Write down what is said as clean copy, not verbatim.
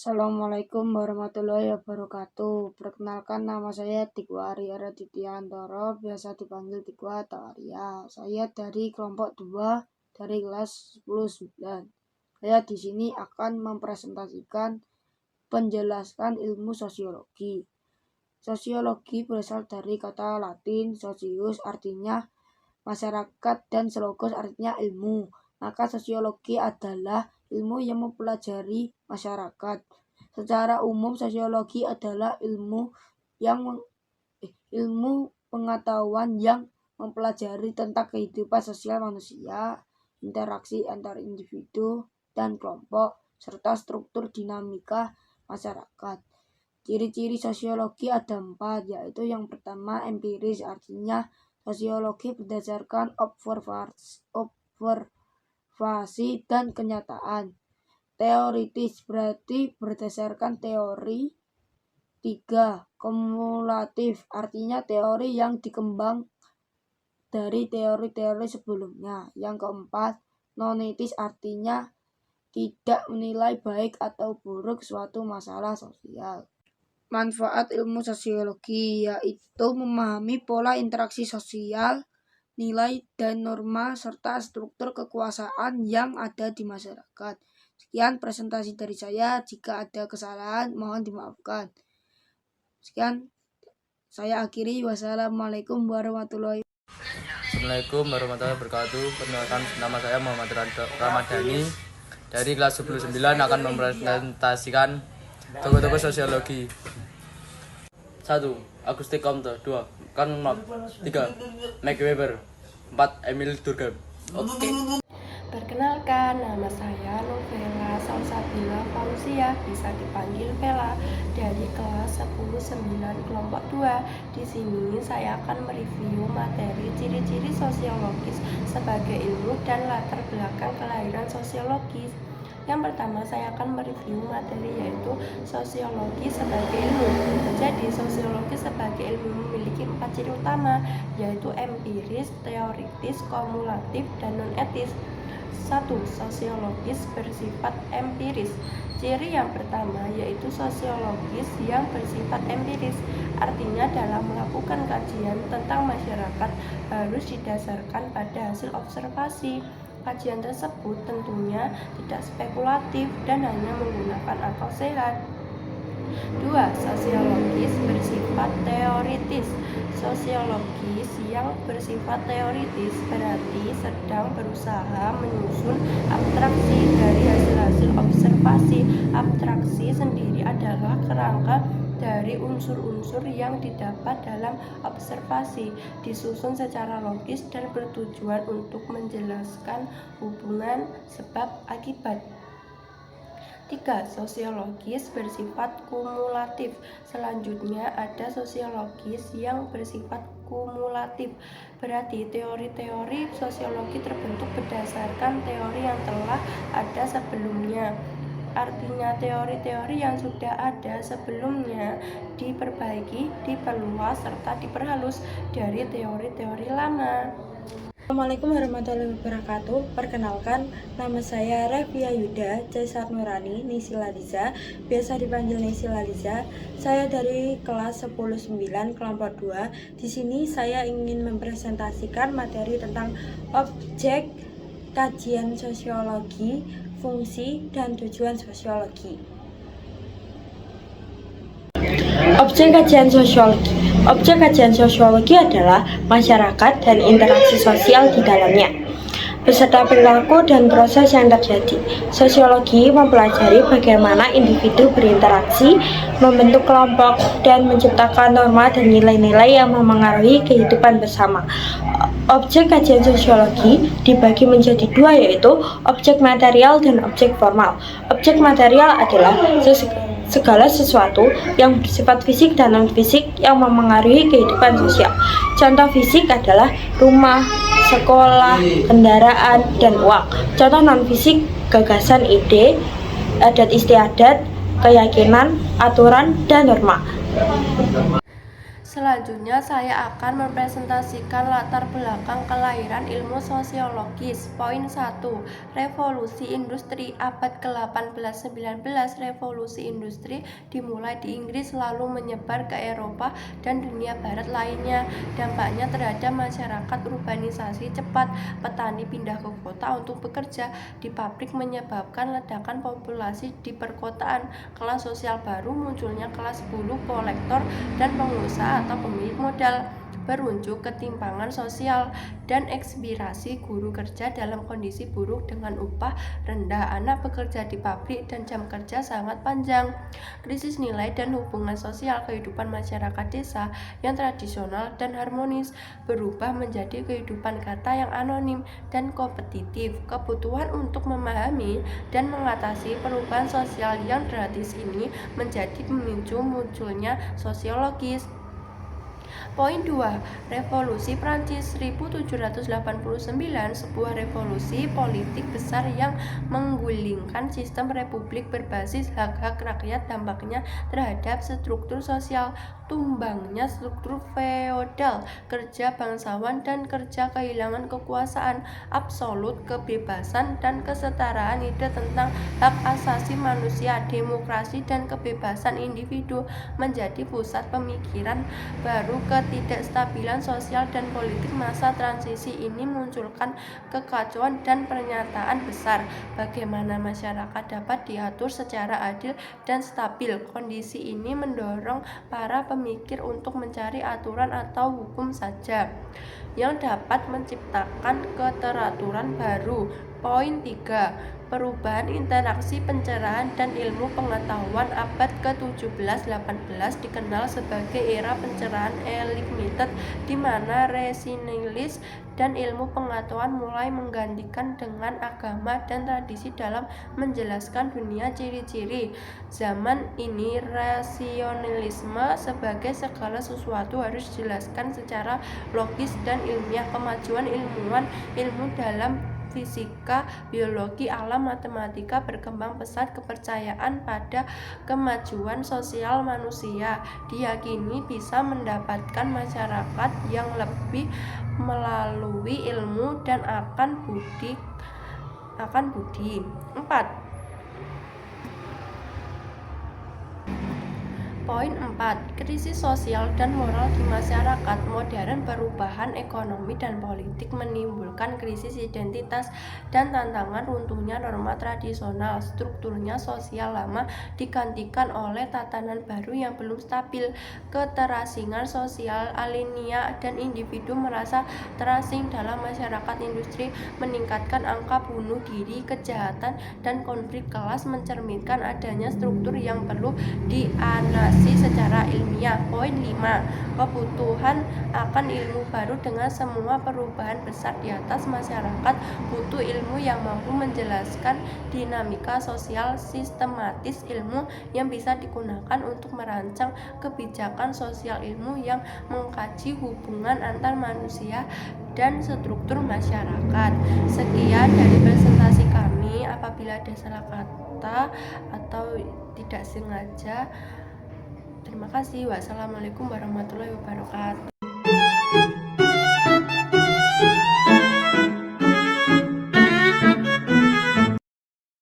Assalamualaikum warahmatullahi wabarakatuh. Perkenalkan, nama saya Tikwa Arya Radityaantoro, biasa dipanggil Tikwa atau Arya. Saya dari kelompok 2 dari kelas 10-9. Saya di sini akan mempresentasikan penjelasan ilmu sosiologi. Sosiologi berasal dari kata Latin socius, artinya masyarakat, dan logos artinya ilmu. Maka sosiologi adalah ilmu yang mempelajari masyarakat. Secara umum, sosiologi adalah ilmu pengetahuan yang mempelajari tentang kehidupan sosial manusia, interaksi antar individu dan kelompok, serta struktur dinamika masyarakat. Ciri-ciri sosiologi ada 4, yaitu yang pertama empiris, artinya sosiologi berdasarkan observasi dan kenyataan. Teoritis berarti berdasarkan teori. 3. Kumulatif, artinya teori yang dikembang dari teori-teori sebelumnya. Yang keempat, nonetis, artinya tidak menilai baik atau buruk suatu masalah sosial. Manfaat ilmu sosiologi yaitu memahami pola interaksi sosial, nilai dan norma, serta struktur kekuasaan yang ada di masyarakat. Sekian presentasi dari saya. Jika ada kesalahan, mohon dimaafkan. Sekian, saya akhiri. Wassalamualaikum warahmatullahi wabarakatuh. Assalamualaikum warahmatullahi wabarakatuh. Perkenalkan, nama saya Muhammad Ramadhani dari kelas 10-9 akan mempresentasikan tokoh-tokoh sosiologi. 1. Auguste Comte. 2. Karl Marx. 3. Max Weber. 4. Emil Durkheim. Oke. Perkenalkan, nama saya Novela Salsabila Fausia, bisa dipanggil Vela, dari kelas 10-9 kelompok 2. Di sini saya akan mereview materi ciri-ciri sosiologis sebagai ilmu dan latar belakang kelahiran sosiologis. Yang pertama, saya akan mereview materi yaitu sosiologi sebagai ilmu. Jadi, sosiologi sebagai ilmu memiliki 4 ciri utama, yaitu empiris, teoritis, kumulatif, dan non-etis. 1. Sosiologis bersifat empiris. Ciri yang pertama yaitu sosiologis yang bersifat empiris, artinya dalam melakukan kajian tentang masyarakat harus didasarkan pada hasil observasi. Kajian tersebut tentunya tidak spekulatif dan hanya menggunakan akal sehat. 2. Sosiologis bersifat teoritis. Sosiologis yang bersifat teoritis berarti sedang berusaha menyusun abstraksi dari hasil-hasil observasi. Abstraksi sendiri adalah kerangka dari unsur-unsur yang didapat dalam observasi, disusun secara logis dan bertujuan untuk menjelaskan hubungan sebab akibat. 3. Sosiologis bersifat kumulatif. Selanjutnya ada sosiologis yang bersifat kumulatif. Berarti teori-teori sosiologi terbentuk berdasarkan teori yang telah ada sebelumnya. Artinya teori-teori yang sudah ada sebelumnya diperbaiki, diperluas, serta diperhalus dari teori-teori lama. Assalamualaikum warahmatullahi wabarakatuh. Perkenalkan, nama saya Revia Yuda Caesar Nurani Nisila Liza, biasa dipanggil Nisila Liza. Saya dari kelas 10-9 kelompok 2. Di sini saya ingin mempresentasikan materi tentang objek kajian sosiologi, fungsi dan tujuan sosiologi. Objek kajian sosiologi. Objek kajian sosiologi adalah masyarakat dan interaksi sosial di dalamnya, beserta perilaku dan proses yang terjadi. Sosiologi mempelajari bagaimana individu berinteraksi, membentuk kelompok, dan menciptakan norma dan nilai-nilai yang memengaruhi kehidupan bersama. Objek kajian sosiologi dibagi menjadi 2, yaitu objek material dan objek formal. Objek material adalah segala sesuatu yang bersifat fisik dan non-fisik yang memengaruhi kehidupan sosial. Contoh fisik adalah rumah, sekolah, kendaraan, dan uang. Contoh non-fisik, gagasan, ide, adat istiadat, keyakinan, aturan, dan norma. Selanjutnya saya akan mempresentasikan latar belakang kelahiran ilmu sosiologis. Poin 1. Revolusi industri abad ke-18-19. Revolusi industri dimulai di Inggris lalu menyebar ke Eropa dan dunia barat lainnya. Dampaknya terhadap masyarakat urbanisasi cepat, petani pindah ke kota untuk bekerja di pabrik menyebabkan ledakan populasi di perkotaan, kelas sosial baru, munculnya kelas buruh, kolektor, dan pengusaha atau pemilik modal, berunjuk ketimpangan sosial, dan ekspirasi guru kerja dalam kondisi buruk dengan upah rendah, anak bekerja di pabrik dan jam kerja sangat panjang. Krisis nilai dan hubungan sosial kehidupan masyarakat desa yang tradisional dan harmonis berubah menjadi kehidupan kata yang anonim dan kompetitif. Kebutuhan untuk memahami dan mengatasi perubahan sosial yang drastis ini menjadi pemicu munculnya sosiologis. Poin 2. Revolusi Prancis 1789, sebuah revolusi politik besar yang menggulingkan sistem republik berbasis hak-hak rakyat. Dampaknya terhadap struktur sosial, tumbangnya struktur feodal, kerja bangsawan dan kerja kehilangan kekuasaan absolut, kebebasan dan kesetaraan, ide tentang hak asasi manusia, demokrasi dan kebebasan individu menjadi pusat pemikiran baru. Ketidakstabilan sosial dan politik masa transisi ini munculkan kekacauan dan pernyataan besar bagaimana masyarakat dapat diatur secara adil dan stabil. Kondisi ini mendorong para pemikir untuk mencari aturan atau hukum saja yang dapat menciptakan keteraturan baru. Poin 3. Perubahan interaksi pencerahan dan ilmu pengetahuan abad ke-17-18 dikenal sebagai era pencerahan Enlightenment, di mana rasionalis dan ilmu pengetahuan mulai menggantikan dengan agama dan tradisi dalam menjelaskan dunia. Ciri-ciri zaman ini, rasionalisme sebagai segala sesuatu harus dijelaskan secara logis dan ilmiah. Kemajuan ilmuwan, ilmu dalam fisika, biologi, alam, matematika berkembang pesat. Kepercayaan pada kemajuan sosial manusia diyakini bisa mendapatkan masyarakat yang lebih melalui ilmu dan akan budi. 4. Poin 4. Krisis sosial dan moral di masyarakat modern. Perubahan ekonomi dan politik menimbulkan krisis identitas dan tantangan runtuhnya norma tradisional. Strukturnya sosial lama digantikan oleh tatanan baru yang belum stabil. Keterasingan sosial alinea dan individu merasa terasing dalam masyarakat industri meningkatkan angka bunuh diri, kejahatan, dan konflik kelas, mencerminkan adanya struktur yang perlu dianalisis secara ilmiah. Poin 5. Kebutuhan akan ilmu baru. Dengan semua perubahan besar di atas, masyarakat butuh ilmu yang mampu menjelaskan dinamika sosial sistematis, ilmu yang bisa digunakan untuk merancang kebijakan sosial, ilmu yang mengkaji hubungan antar manusia dan struktur masyarakat. Sekian dari presentasi kami. Apabila ada salah kata atau tidak sengaja, terima kasih. Wassalamualaikum warahmatullahi wabarakatuh.